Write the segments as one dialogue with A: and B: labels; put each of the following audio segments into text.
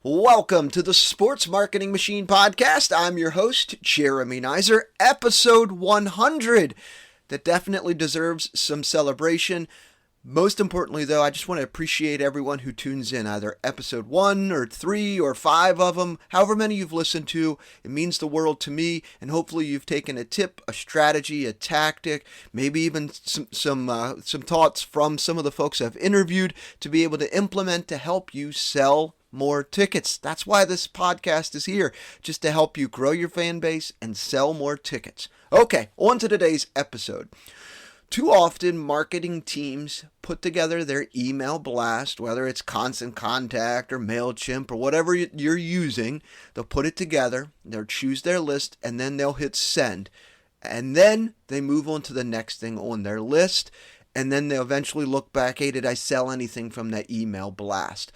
A: Welcome to the Sports Marketing Machine Podcast. I'm your host, Jeremy Neiser, episode 100. That definitely deserves some celebration. Most importantly, though, I just want to appreciate everyone who tunes in, either episode 1 or 3 or 5 of them, however many you've listened to. It means the world to me, and hopefully you've taken a tip, a strategy, a tactic, maybe even some thoughts from some of the folks I've interviewed to be able to implement to help you sell more tickets. That's why this podcast is here, just to help you grow your fan base and sell more tickets. Okay, on to today's episode. Too often, marketing teams put together their email blast, whether it's Constant Contact or MailChimp or whatever you're using. They'll put it together, they'll choose their list, and then they'll hit send. And then they move on to the next thing on their list, and then they'll eventually look back, hey, did I sell anything from that email blast?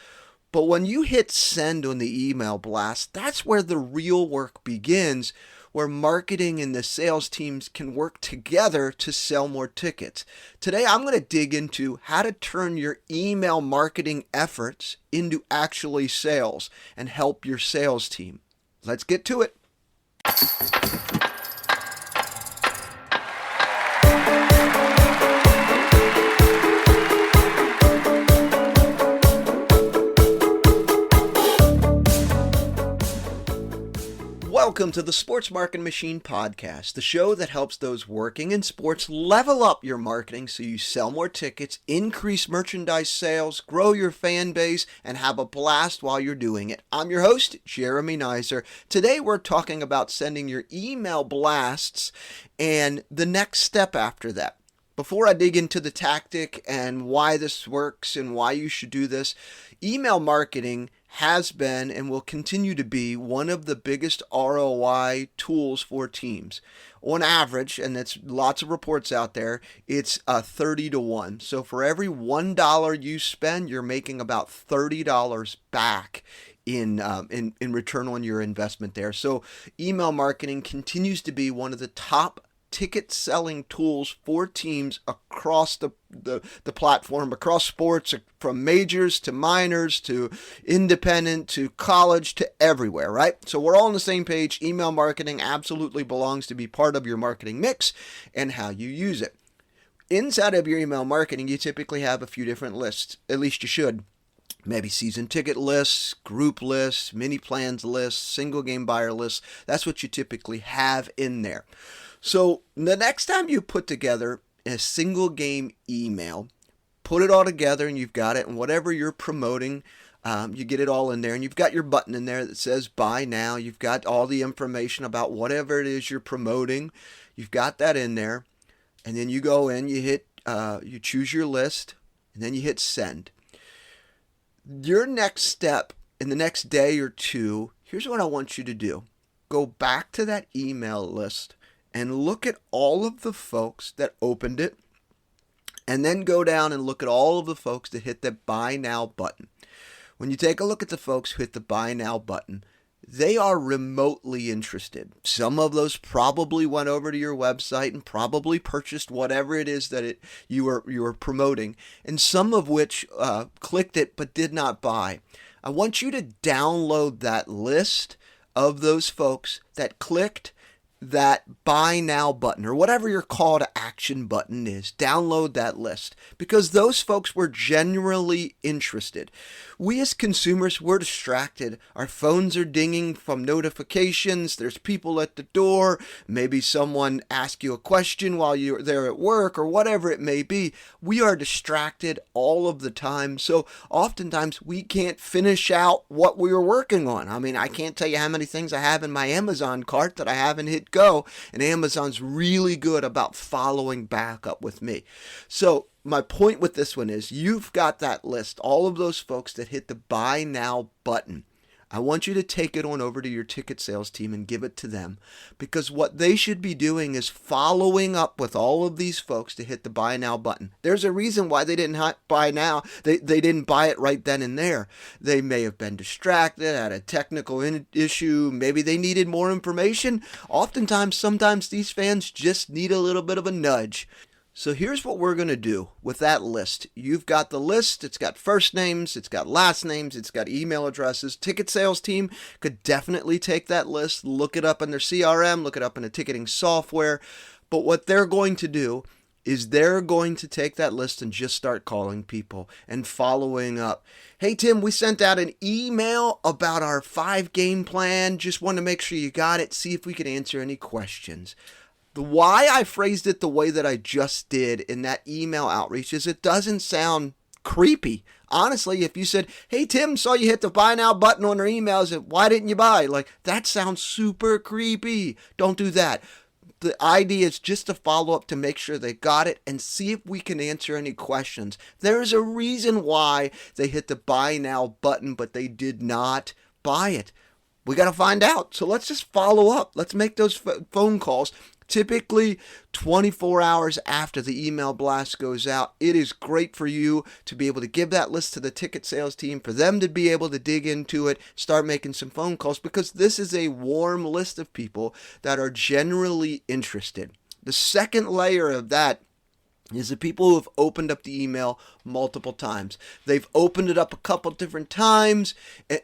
A: But when you hit send on the email blast, that's where the real work begins, where marketing and the sales teams can work together to sell more tickets. Today, I'm going to dig into how to turn your email marketing efforts into actually sales and help your sales team. Let's get to it. Welcome to the Sports Marketing Machine Podcast, the show that helps those working in sports level up your marketing so you sell more tickets, increase merchandise sales, grow your fan base, and have a blast while you're doing it. I'm your host, Jeremy Neiser. Today we're talking about sending your email blasts and the next step after that. Before I dig into the tactic and why this works and why you should do this, email marketing has been and will continue to be one of the biggest ROI tools for teams. On average, and it's lots of reports out there, it's 30 to 1. So for every $1 you spend, you're making about $30 back in return on your investment there. So email marketing continues to be one of the top ticket selling tools for teams across the platform, across sports, from majors to minors to independent to college to everywhere, right? So we're all on the same page. Email marketing absolutely belongs to be part of your marketing mix and how you use it. Inside of your email marketing, you typically have a few different lists. At least you should. Maybe season ticket lists, group lists, mini plans lists, single game buyer lists. That's what you typically have in there. So the next time you put together a single game email, put it all together and you've got it, and whatever you're promoting, you get it all in there, and you've got your button in there that says buy now. You've got all the information about whatever it is you're promoting. You've got that in there, and then you go in, you hit, you choose your list, and then you hit send. Your next step in the next day or two, here's what I want you to do. Go back to that email list and look at all of the folks that opened it, and then go down and look at all of the folks that hit the buy now button. When you take a look at the folks who hit the buy now button, they are remotely interested. Some of those probably went over to your website and probably purchased whatever it is that you were promoting, and some of which clicked it but did not buy. I want you to download that list of those folks that clicked that buy now button, or whatever your call to action button is. Download that list, because those folks were genuinely interested. We as consumers, we're distracted. Our phones are dinging from notifications. There's people at the door. Maybe someone asks you a question while you're there at work, or whatever it may be. We are distracted all of the time. So oftentimes we can't finish out what we were working on. I mean, I can't tell you how many things I have in my Amazon cart that I haven't hit go, and Amazon's really good about following back up with me. So my point with this one is, you've got that list, all of those folks that hit the buy now button. I want you to take it on over to your ticket sales team and give it to them, because what they should be doing is following up with all of these folks to hit the buy now button. There's a reason why they didn't buy now. They didn't buy it right then and there. They may have been distracted, had a technical issue. Maybe they needed more information. Sometimes these fans just need a little bit of a nudge. So here's what we're going to do with that list. You've got the list. It's got first names. It's got last names. It's got email addresses. Ticket sales team could definitely take that list, look it up in their CRM, look it up in the ticketing software. But what they're going to do is they're going to take that list and just start calling people and following up. Hey, Tim, we sent out an email about our 5-game plan. Just want to make sure you got it. See if we can answer any questions. The why I phrased it the way that I just did in that email outreach is it doesn't sound creepy. Honestly, if you said, hey, Tim, saw you hit the buy now button on our emails, and why didn't you buy? Like, that sounds super creepy. Don't do that. The idea is just to follow up to make sure they got it and see if we can answer any questions. There's a reason why they hit the buy now button, but they did not buy it. We got to find out. So let's just follow up. Let's make those phone calls. Typically 24 hours after the email blast goes out. It is great for you to be able to give that list to the ticket sales team, for them to be able to dig into it, start making some phone calls, because this is a warm list of people that are generally interested. The second layer of that is the people who have opened up the email multiple times. They've opened it up a couple different times,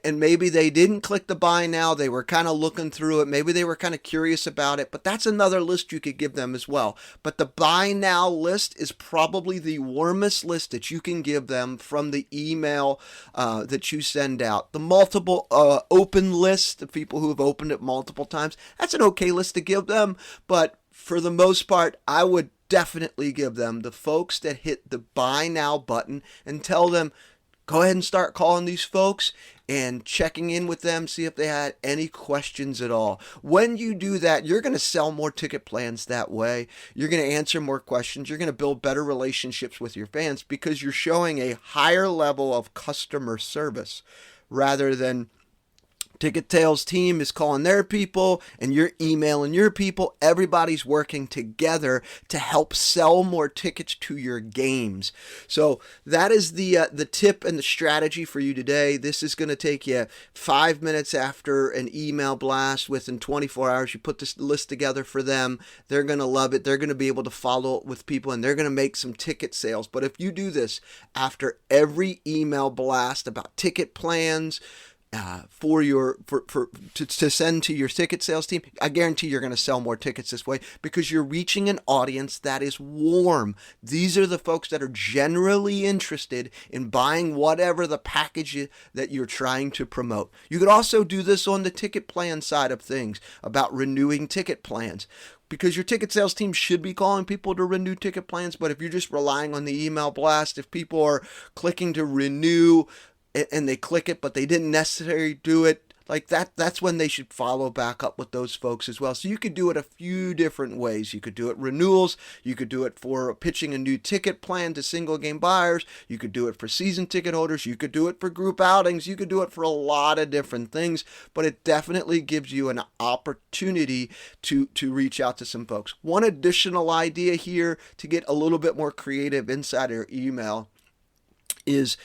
A: and maybe they didn't click the buy now. They were kind of looking through it. Maybe they were kind of curious about it, but that's another list you could give them as well. But the buy now list is probably the warmest list that you can give them from the email that you send out. The multiple open list, the people who have opened it multiple times, that's an okay list to give them, but for the most part, I would definitely give them the folks that hit the buy now button and tell them, go ahead and start calling these folks and checking in with them, see if they had any questions at all. When you do that, you're going to sell more ticket plans that way. You're going to answer more questions. You're going to build better relationships with your fans because you're showing a higher level of customer service rather than ticket sales team is calling their people and you're emailing your people. Everybody's working together to help sell more tickets to your games. So that is the tip and the strategy for you today. This is going to take you 5 minutes after an email blast. Within 24 hours, you put this list together for them. They're going to love it. They're going to be able to follow up with people and they're going to make some ticket sales. But if you do this after every email blast about ticket plans, to send to your ticket sales team, I guarantee you're going to sell more tickets this way because you're reaching an audience that is warm. These are the folks that are generally interested in buying whatever the package that you're trying to promote. You could also do this on the ticket plan side of things about renewing ticket plans, because your ticket sales team should be calling people to renew ticket plans. But if you're just relying on the email blast, if people are clicking to renew and they click it, but they didn't necessarily do it, like that's when they should follow back up with those folks as well. So you could do it a few different ways. You could do it renewals. You could do it for pitching a new ticket plan to single game buyers. You could do it for season ticket holders. You could do it for group outings. You could do it for a lot of different things, but it definitely gives you an opportunity to reach out to some folks. One additional idea here to get a little bit more creative inside your email is,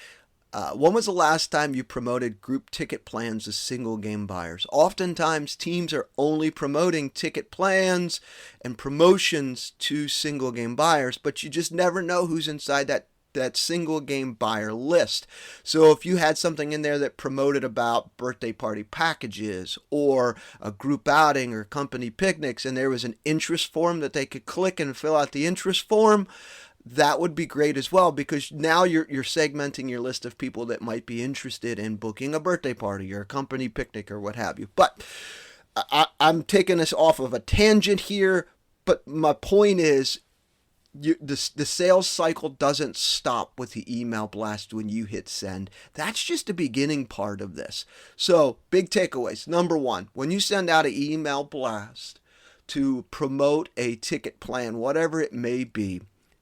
A: when was the last time you promoted group ticket plans to single game buyers? Oftentimes, teams are only promoting ticket plans and promotions to single game buyers, but you just never know who's inside that single game buyer list. So if you had something in there that promoted about birthday party packages or a group outing or company picnics, and there was an interest form that they could click and fill out the interest form, that would be great as well, because now you're segmenting your list of people that might be interested in booking a birthday party or a company picnic or what have you. But I'm taking us off of a tangent here, but my point is the sales cycle doesn't stop with the email blast when you hit send. That's just the beginning part of this. So big takeaways. Number one, when you send out an email blast to promote a ticket plan, whatever it may be,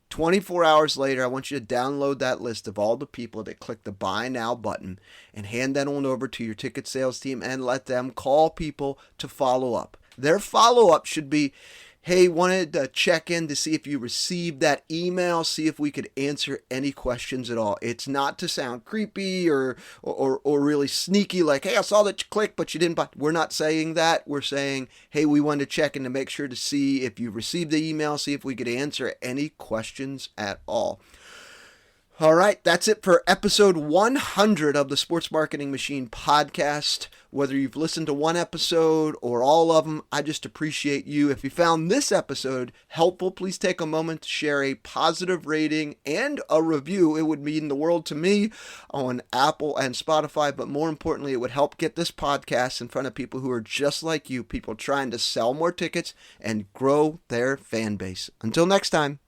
A: 24 hours later, I want you to download that list of all the people that click the buy now button and hand that on over to your ticket sales team and let them call people to follow up. Their follow up should be, hey, wanted to check in to see if you received that email, see if we could answer any questions at all. It's not to sound creepy or really sneaky, like, hey, I saw that you clicked, but you didn't buy. We're not saying that. We're saying, hey, we wanted to check in to make sure to see if you received the email, see if we could answer any questions at all. All right, that's it for episode 100 of the Sports Marketing Machine podcast. Whether you've listened to one episode or all of them, I just appreciate you. If you found this episode helpful, please take a moment to share a positive rating and a review. It would mean the world to me on Apple and Spotify, but more importantly, it would help get this podcast in front of people who are just like you, people trying to sell more tickets and grow their fan base. Until next time.